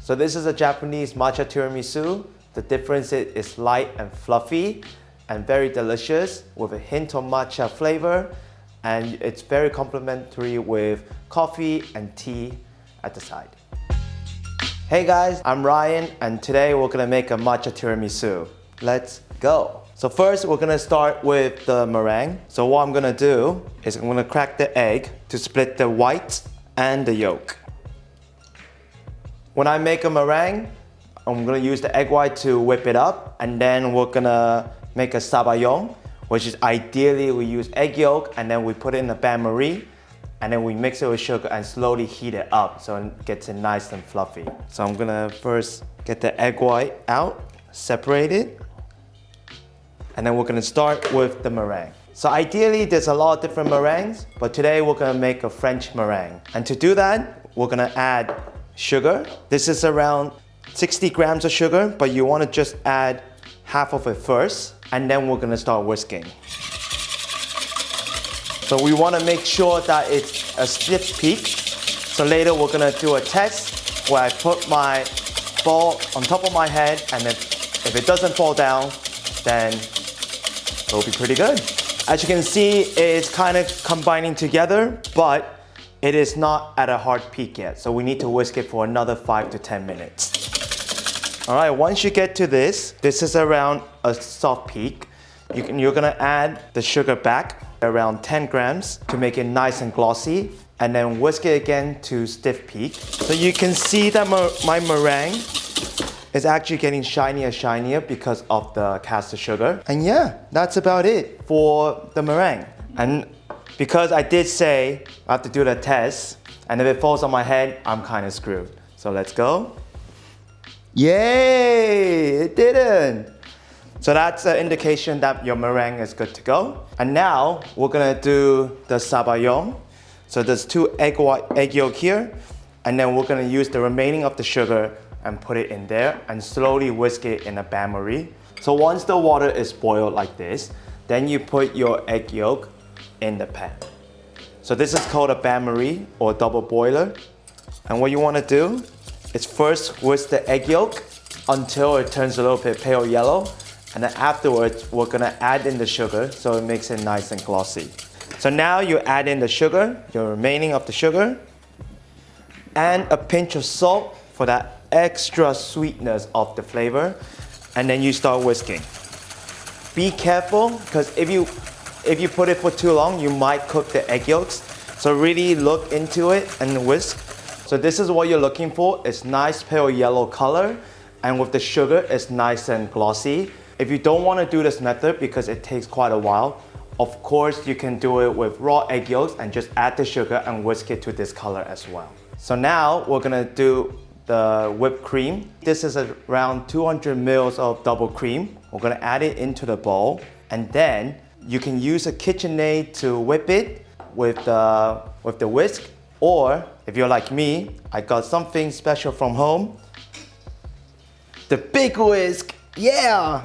So this is a Japanese matcha tiramisu. The difference is it's light and fluffy and very delicious with a hint of matcha flavor, and it's very complementary with coffee and tea at the side. Hey guys, I'm Ryan, and today we're gonna make a matcha tiramisu. Let's go. So first we're gonna start with the meringue. So what I'm gonna do is I'm gonna crack the egg to split the white and the yolk. When I make a meringue, I'm gonna use the egg white to whip it up, and then we're gonna make a sabayon, which is ideally we use egg yolk and then we put it in the bain-marie, and then we mix it with sugar and slowly heat it up so it gets it nice and fluffy. So I'm gonna first get the egg white out, separate it, and then we're gonna start with the meringue. So ideally there's a lot of different meringues, but today we're gonna make a French meringue. And to do that, we're gonna add sugar. This is around 60 grams of sugar, but you wanna just add half of it first, and then we're gonna start whisking. So we wanna make sure that it's a stiff peak. So later we're gonna do a test where I put my ball on top of my head, and if it doesn't fall down, then it'll be pretty good. As you can see, it's kind of combining together, but it is not at a hard peak yet. So we need to whisk it for another 5 to 10 minutes. All right, once you get to this is around a soft peak. You're gonna add the sugar back, around 10 grams, to make it nice and glossy, and then whisk it again to stiff peak. So you can see that my meringue is actually getting shinier and shinier because of the caster sugar. And yeah, that's about it for the meringue. And because I did say I have to do the test, and if it falls on my head, I'm kind of screwed. So let's go. Yay, it didn't. So that's an indication that your meringue is good to go. And now we're gonna do the sabayon. So there's 2 egg yolk here, and then we're gonna use the remaining of the sugar and put it in there and slowly whisk it in a bain-marie. So once the water is boiled like this, then you put your egg yolk in the pan. So this is called a bain-marie or double boiler. And what you wanna do is first whisk the egg yolk until it turns a little bit pale yellow. And then afterwards, we're gonna add in the sugar so it makes it nice and glossy. So now you add in the sugar, your remaining of the sugar, and a pinch of salt for that extra sweetness of the flavor. And then you start whisking. Be careful, because if you put it for too long, you might cook the egg yolks. So really look into it and whisk. So this is what you're looking for. It's nice pale yellow color, and with the sugar, it's nice and glossy. If you don't want to do this method because it takes quite a while, of course you can do it with raw egg yolks and just add the sugar and whisk it to this color as well. So now we're gonna do the whipped cream. This is around 200 mils of double cream. We're gonna add it into the bowl, and then you can use a KitchenAid to whip it with the whisk, or if you're like me, I got something special from home. The big whisk, yeah!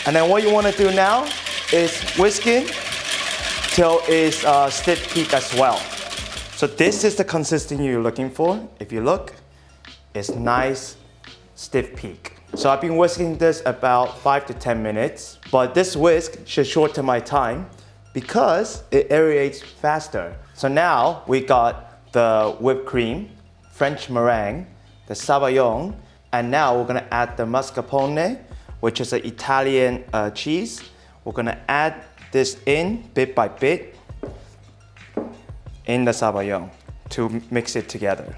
And then what you wanna do now is whisk it till it's stiff peak as well. So this is the consistency you're looking for. If you look, it's nice, stiff peak. So I've been whisking this about 5 to 10 minutes, but this whisk should shorten my time because it aerates faster. So now we got the whipped cream, French meringue, the sabayon, and now we're gonna add the mascarpone, which is an Italian cheese. We're gonna add this in bit by bit in the sabayon to mix it together.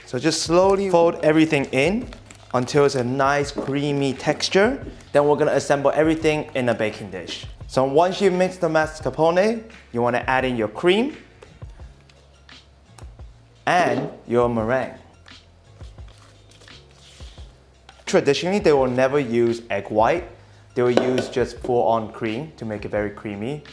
So just slowly fold everything in until it's a nice creamy texture. Then we're gonna assemble everything in a baking dish. So once you mix the mascarpone, you wanna add in your cream and your meringue. Traditionally, they will never use egg white. They will use just full-on cream to make it very creamy.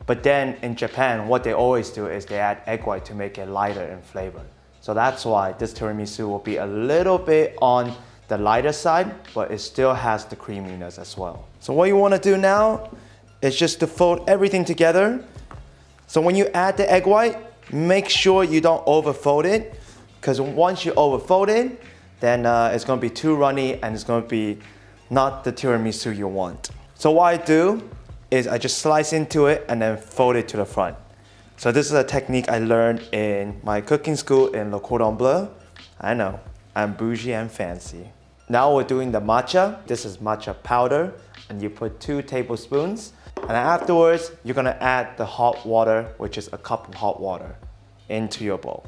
But then in Japan, what they always do is they add egg white to make it lighter in flavor. So that's why this tiramisu will be a little bit on the lighter side, but it still has the creaminess as well. So what you want to do now is just to fold everything together. So when you add the egg white, make sure you don't overfold it, because once you overfold it, then it's going to be too runny and it's going to be not the tiramisu you want. So what I do is I just slice into it and then fold it to the front. So this is a technique I learned in my cooking school in Le Cordon Bleu. I know, I'm bougie and fancy. Now we're doing the matcha. This is matcha powder, and you put 2 tablespoons. And afterwards, you're gonna add the hot water, which is a cup of hot water, into your bowl.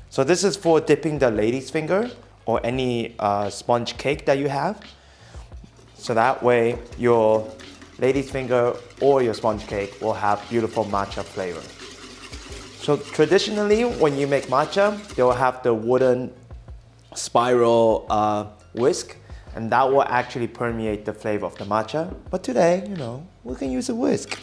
So this is for dipping the lady's finger or any sponge cake that you have. So that way, your lady's finger or your sponge cake will have beautiful matcha flavor. So traditionally, when you make matcha, they'll have the wooden spiral whisk, and that will actually permeate the flavor of the matcha. But today, you know, we can use a whisk.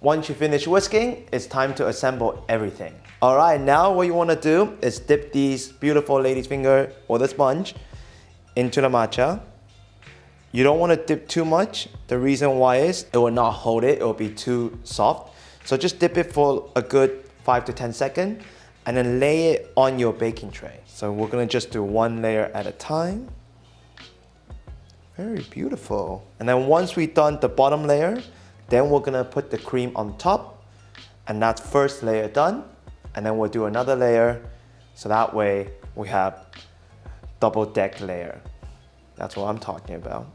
Once you finish whisking, it's time to assemble everything. All right, now what you want to do is dip these beautiful lady's finger or the sponge into the matcha. You don't want to dip too much. The reason why is it will not hold it. It will be too soft. So just dip it for a good 5 to 10 seconds and then lay it on your baking tray. So we're gonna just do 1 layer at a time. Very beautiful. And then once we've done the bottom layer, then we're gonna put the cream on top, and that's first layer done. And then we'll do another layer, so that way we have double deck layer. That's what I'm talking about.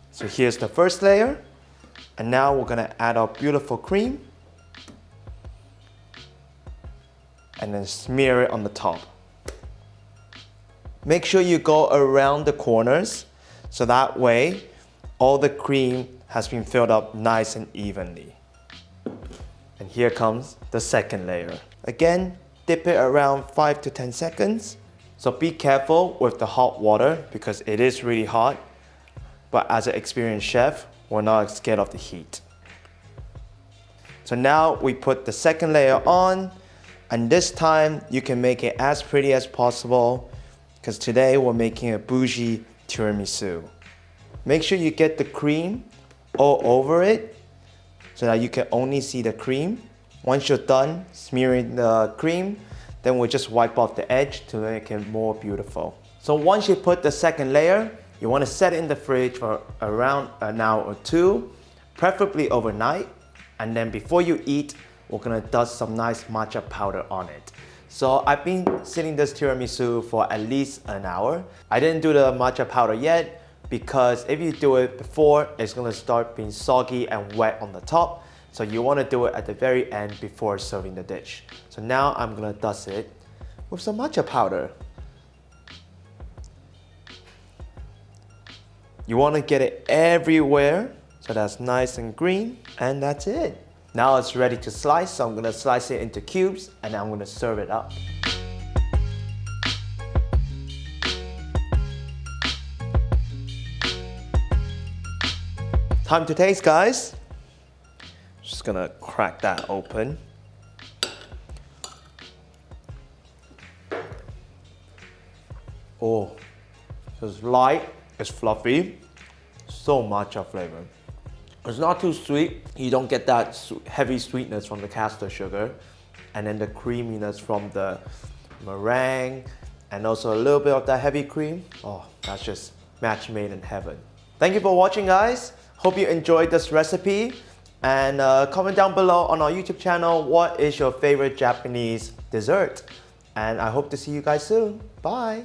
So here's the first layer, and now we're gonna add our beautiful cream and then smear it on the top. Make sure you go around the corners, so that way all the cream has been filled up nice and evenly. And here comes the second layer. Again, dip it around 5 to 10 seconds. So be careful with the hot water because it is really hot. But as an experienced chef, we're not scared of the heat. So now we put the second layer on, and this time you can make it as pretty as possible because today we're making a bougie tiramisu. Make sure you get the cream all over it so that you can only see the cream. Once you're done smearing the cream, then we'll just wipe off the edge to make it more beautiful. So once you put the second layer, you want to set it in the fridge for around an hour or 2, preferably overnight. And then before you eat, we're gonna dust some nice matcha powder on it. So I've been sitting this tiramisu for at least an hour. I didn't do the matcha powder yet because if you do it before, it's gonna start being soggy and wet on the top. So you wanna do it at the very end before serving the dish. So now I'm gonna dust it with some matcha powder. You wanna get it everywhere so that's nice and green, and that's it. Now it's ready to slice, so I'm gonna slice it into cubes and I'm gonna serve it up. Time to taste, guys. Just gonna crack that open. Oh, it's light, it's fluffy, so matcha flavor. It's not too sweet. You don't get that heavy sweetness from the castor sugar, and then the creaminess from the meringue, and also a little bit of that heavy cream. Oh, that's just match made in heaven. Thank you for watching, guys. Hope you enjoyed this recipe, and comment down below on our YouTube channel what is your favorite Japanese dessert, and I hope to see you guys soon. Bye.